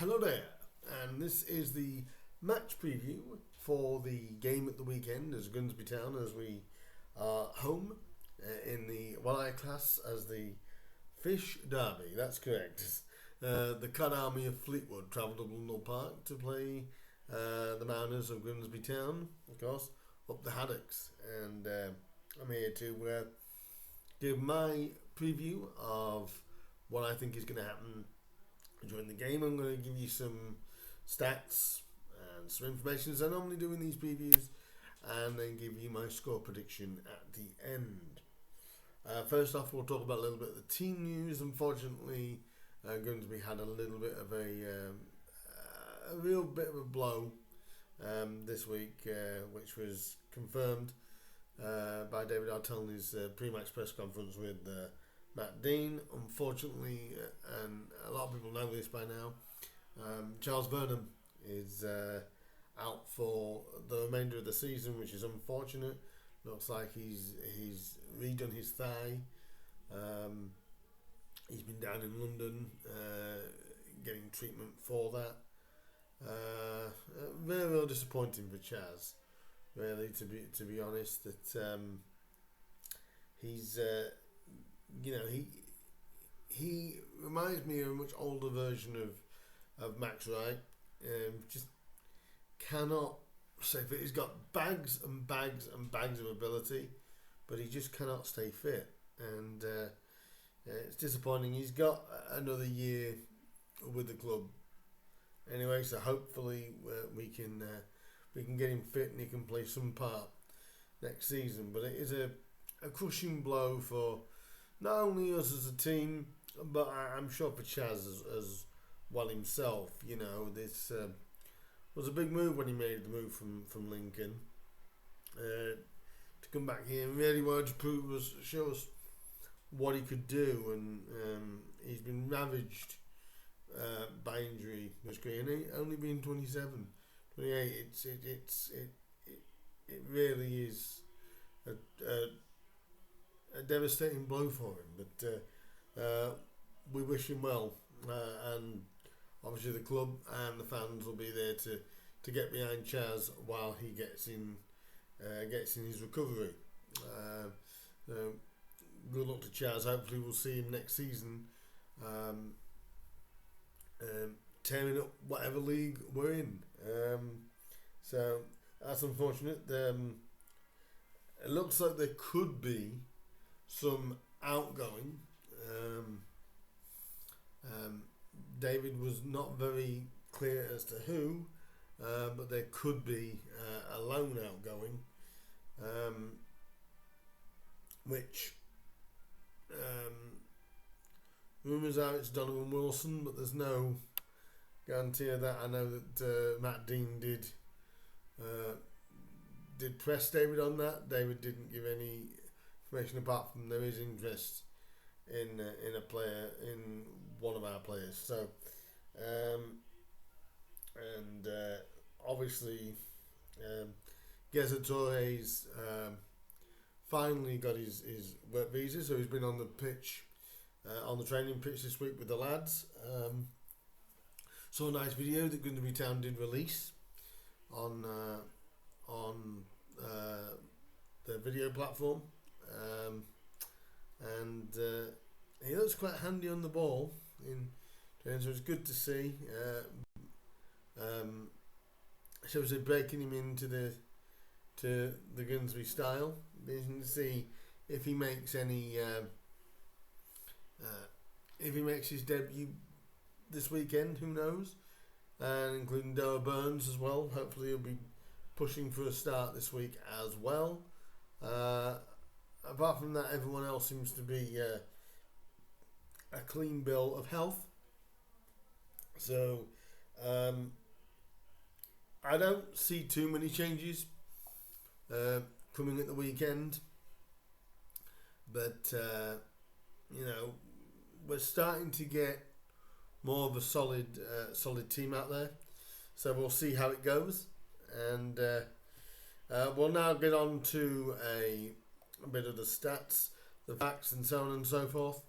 Hello there, and this is the match preview for the game at the weekend as Grimsby Town, as we are home in the Walleye class as the Fish Derby. That's correct. The Cod Army of Fleetwood travelled up Lundell Park to play the Mariners of Grimsby Town, of course, up the haddocks, and I'm here to give my preview of what I think is going to happen during the game. I'm going to give you some stats and some information as I normally do in these previews, and then give you my score prediction at the end. First off, we'll talk about a little bit of the team news. Unfortunately, Grimsby had a little bit of a real bit of a blow this week, which was confirmed by David Artell in his pre-match press conference with Matt Dean. Unfortunately, and a lot of people know this by now, Charles Burnham is out for the remainder of the season, which is unfortunate. Looks like he's redone his thigh. He's been down in London getting treatment for that. Very disappointing for Chaz, really, to be honest. That he's he reminds me of a much older version of Max Wright. Just cannot stay fit. He's got bags and bags and bags of ability, but he just cannot stay fit, and it's disappointing. He's got another year with the club anyway, so hopefully we can get him fit and he can play some part next season. But it is a crushing blow for not only us as a team, but I'm sure for Chaz as well himself. You know, this was a big move when he made the move from Lincoln to come back here and really wanted to show us what he could do, and he's been ravaged by injury this career, and he only being 27, 28. It really is a devastating blow for him, but we wish him well, and obviously the club and the fans will be there to get behind Chaz while he gets in his recovery. Good luck to Chaz. Hopefully we'll see him next season tearing up whatever league we're in. So that's unfortunate. It looks like there could be some outgoing. David was not very clear as to who, but there could be a loan outgoing, which rumours are it's Donovan Wilson, but there's no guarantee of that. I know that Matt Dean did press David on that. David didn't give any information apart from there is interest in a player, in one of our players. So obviously Geza Torres finally got his work visa, so he's been on the pitch, on the training pitch this week with the lads. Saw a nice video that Grimsby Town did release on their video platform, and he looks quite handy on the ball in training, so it's good to see. Shows they're breaking him into the Grimsby style. Be interesting to see if he makes any if he makes his debut this weekend. Who knows? And including Dara Burns as well. Hopefully he'll be pushing for a start this week as well. Apart from that, everyone else seems to be a clean bill of health. So I don't see too many changes coming at the weekend, but we're starting to get more of a solid team out there. So we'll see how it goes, and we'll now get on to a bit of the stats, the facts, and so on and so forth.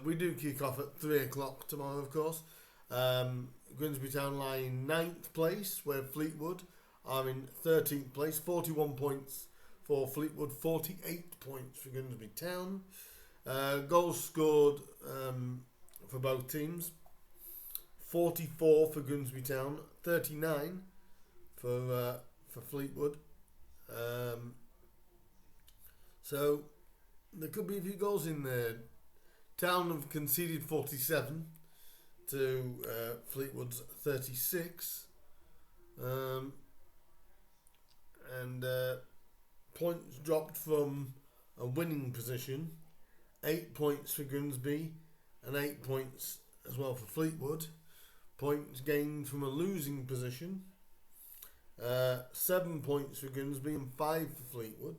We do kick off at 3 o'clock tomorrow, of course. Grimsby Town lie in 9th place, where Fleetwood are in 13th place. 41 points for Fleetwood, 48 points for Grimsby Town. Goals scored for both teams: 44 for Grimsby Town, 39 for Fleetwood. So there could be a few goals in there. Town have conceded 47 to Fleetwood's 36. And points dropped from a winning position: 8 points for Grimsby and 8 points as well for Fleetwood. Points gained from a losing position: 7 points for Grimsby and 5 for Fleetwood.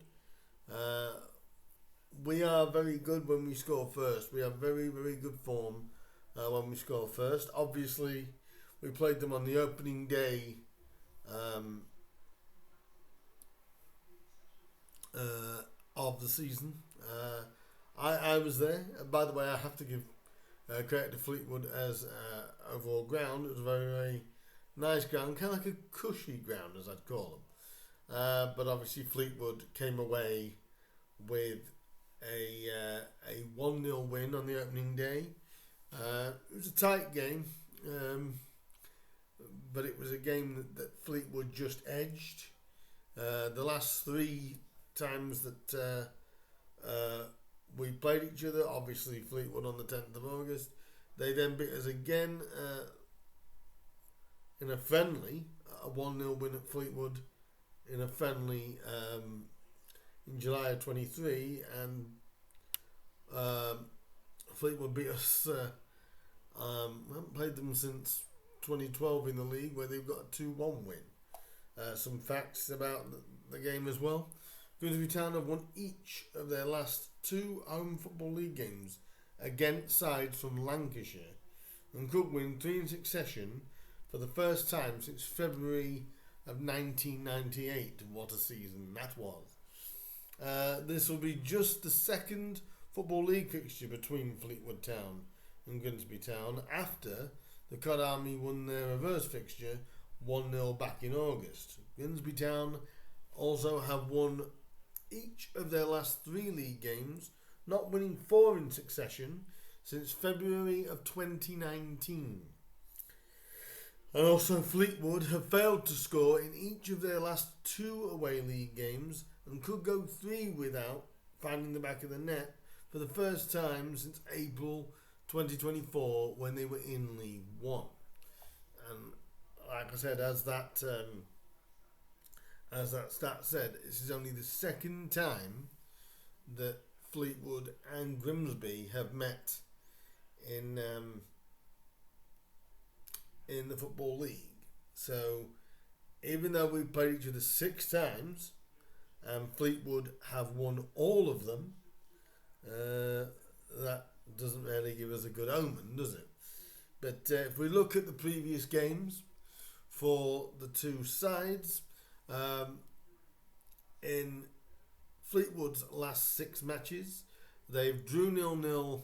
We are very good when we score first. We have very, very good form when we score first. Obviously, we played them on the opening day of the season. I was there. By the way, I have to give credit to Fleetwood as overall ground. It was a very, very nice ground, kind of like a cushy ground, as I'd call them. But obviously, Fleetwood came away with a 1-0 win on the opening day. It was a tight game, but it was a game that Fleetwood just edged. The last 3 times that we played each other, obviously Fleetwood on the 10th of August, they then beat us again in a friendly, a 1-0 win at Fleetwood in a friendly in July of 23, and Fleetwood beat us. We haven't played them since 2012 in the league, where they've got a 2-1 win. Some facts about the game as well. Grimsby Town have won each of their last 2 home football league games against sides from Lancashire, and could win 3 in succession for the first time since February of 1998. What a season that was. This will be just the second Football League fixture between Fleetwood Town and Grimsby Town after the Cod Army won their reverse fixture 1-0 back in August. Grimsby Town also have won each of their last 3 league games, not winning 4 in succession since February of 2019. And also Fleetwood have failed to score in each of their last 2 away league games and could go 3 without finding the back of the net for the first time since April 2024, when they were in League One. And like I said, as that stat said, this is only the second time that Fleetwood and Grimsby have met in the Football League. So even though we've played each other 6 times and Fleetwood have won all of them, that doesn't really give us a good omen, does it? But if we look at the previous games for the 2 sides, in Fleetwood's last 6 matches, they've drew 0-0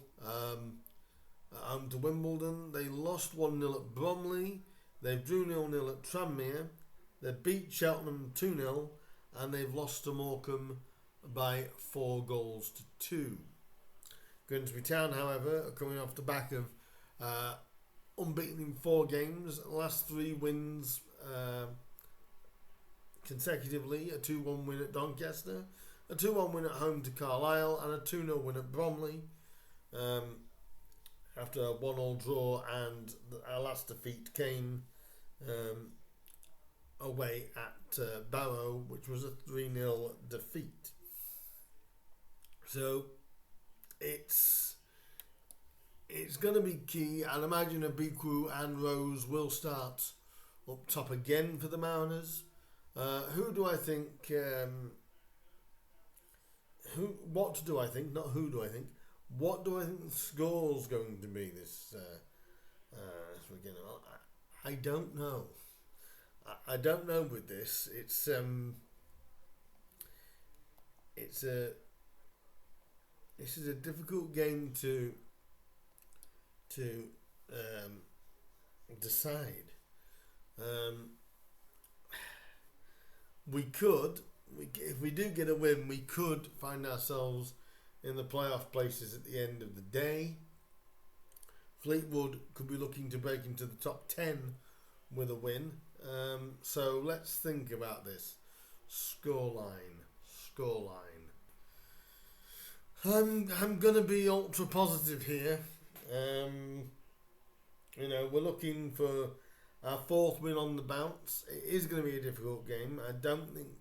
at home to Wimbledon. They lost 1-0 at Bromley. They've drew 0-0 at Tranmere. They beat Cheltenham 2-0, and they've lost to Morecambe by 4-2. Grimsby Town, however, are coming off the back of unbeaten in 4 games. Last 3 wins consecutively: a 2-1 win at Doncaster, a 2-1 win at home to Carlisle, and a 2-0 win at Bromley. After a 1-1 draw, and our last defeat came away at Barrow, which was a 3-0 defeat. So it's going to be key. I'd imagine Abiku and Rose will start up top again for the Mariners. Who do I think? What do I think? Not who do I think. What do I think the score's going to be this weekend? I don't know. I don't know with this. This is a difficult game to decide. If we do get a win, we could find ourselves in the playoff places at the end of the day. Fleetwood could be looking to break into the top 10 with a win. So let's think about this. Scoreline. I'm going to be ultra positive here. We're looking for our 4th win on the bounce. It is going to be a difficult game. I don't think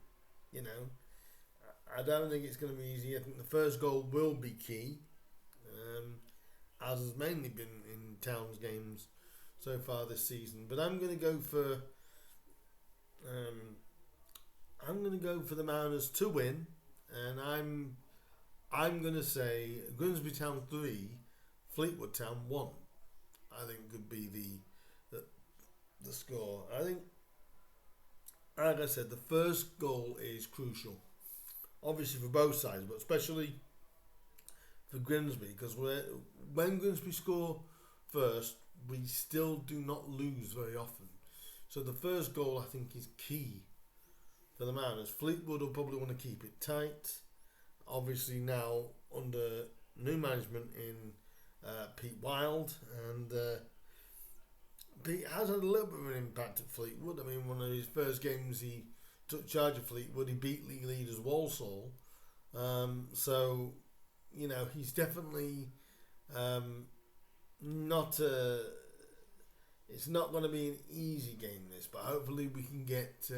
it's going to be easy. I think the first goal will be key, as has mainly been in Town's games so far this season. But I'm going to go for the Mariners to win, and I'm going to say Grimsby Town 3, Fleetwood Town 1. I think could be the score. I think, like I said, the first goal is crucial, obviously for both sides, but especially for Grimsby, because when Grimsby score first, we still do not lose very often. So the first goal, I think, is key for the Mariners. Fleetwood will probably want to keep it tight. Obviously now under new management in Pete Wild, and Pete has had a little bit of an impact at Fleetwood. I mean, one of his first games he took charge of Fleetwood, he beat league leaders Walsall. So, he's definitely it's not going to be an easy game, this, but hopefully we can get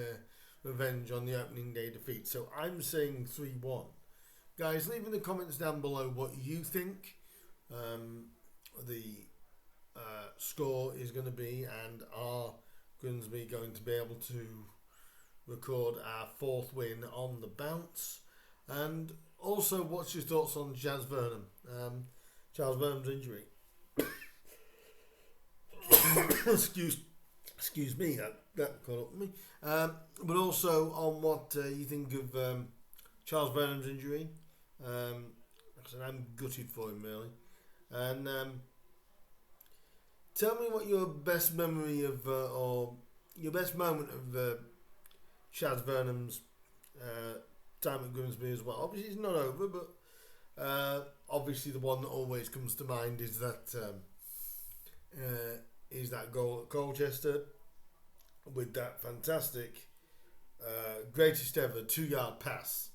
revenge on the opening day defeat. So I'm saying 3-1. Guys, leave in the comments down below what you think the score is going to be, and are Grimsby going to be able to record our 4th win on the bounce? And also, what's your thoughts on Charles Burnham? Charles Burnham's injury. Excuse me, that caught up with me. But also on what you think of Charles Burnham's injury. Like I said, I'm gutted for him, really. And tell me what your best memory of, or your best moment of Chaz Burnham's time at Grimsby as well. Obviously, it's not over, but obviously the one that always comes to mind is that goal at Colchester with that fantastic, greatest ever 2-yard pass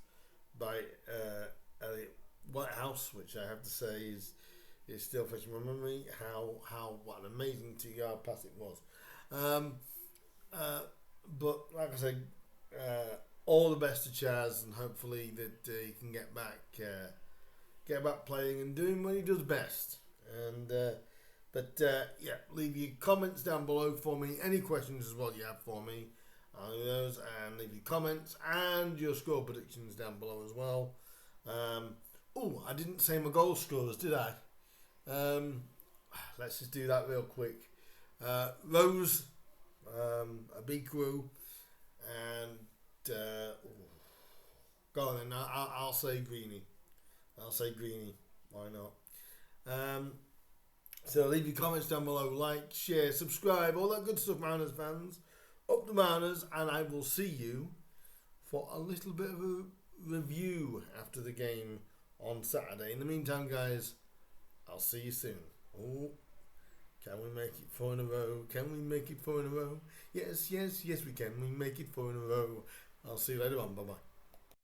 by Elliot Whitehouse, which I have to say is still fresh in my memory. What an amazing 2-yard pass it was. But like I said, all the best to Chaz, and hopefully that he can get back playing and doing what he does best. And leave your comments down below for me. Any questions as well you have for me, I'll leave those, and leave your comments and your score predictions down below as well. I didn't say my goal scorers, did I? Let's just do that real quick. Rose, Abiku, and go on then. I'll say Greeny. Why not? So leave your comments down below. Like, share, subscribe, all that good stuff, Mariners fans. Up the Mariners, and I will see you for a little bit of a review after the game on Saturday. In the meantime, guys, I'll see you soon. Oh, can we make it 4 in a row? Yes, we can. We make it 4 in a row. I'll see you later on. Bye-bye.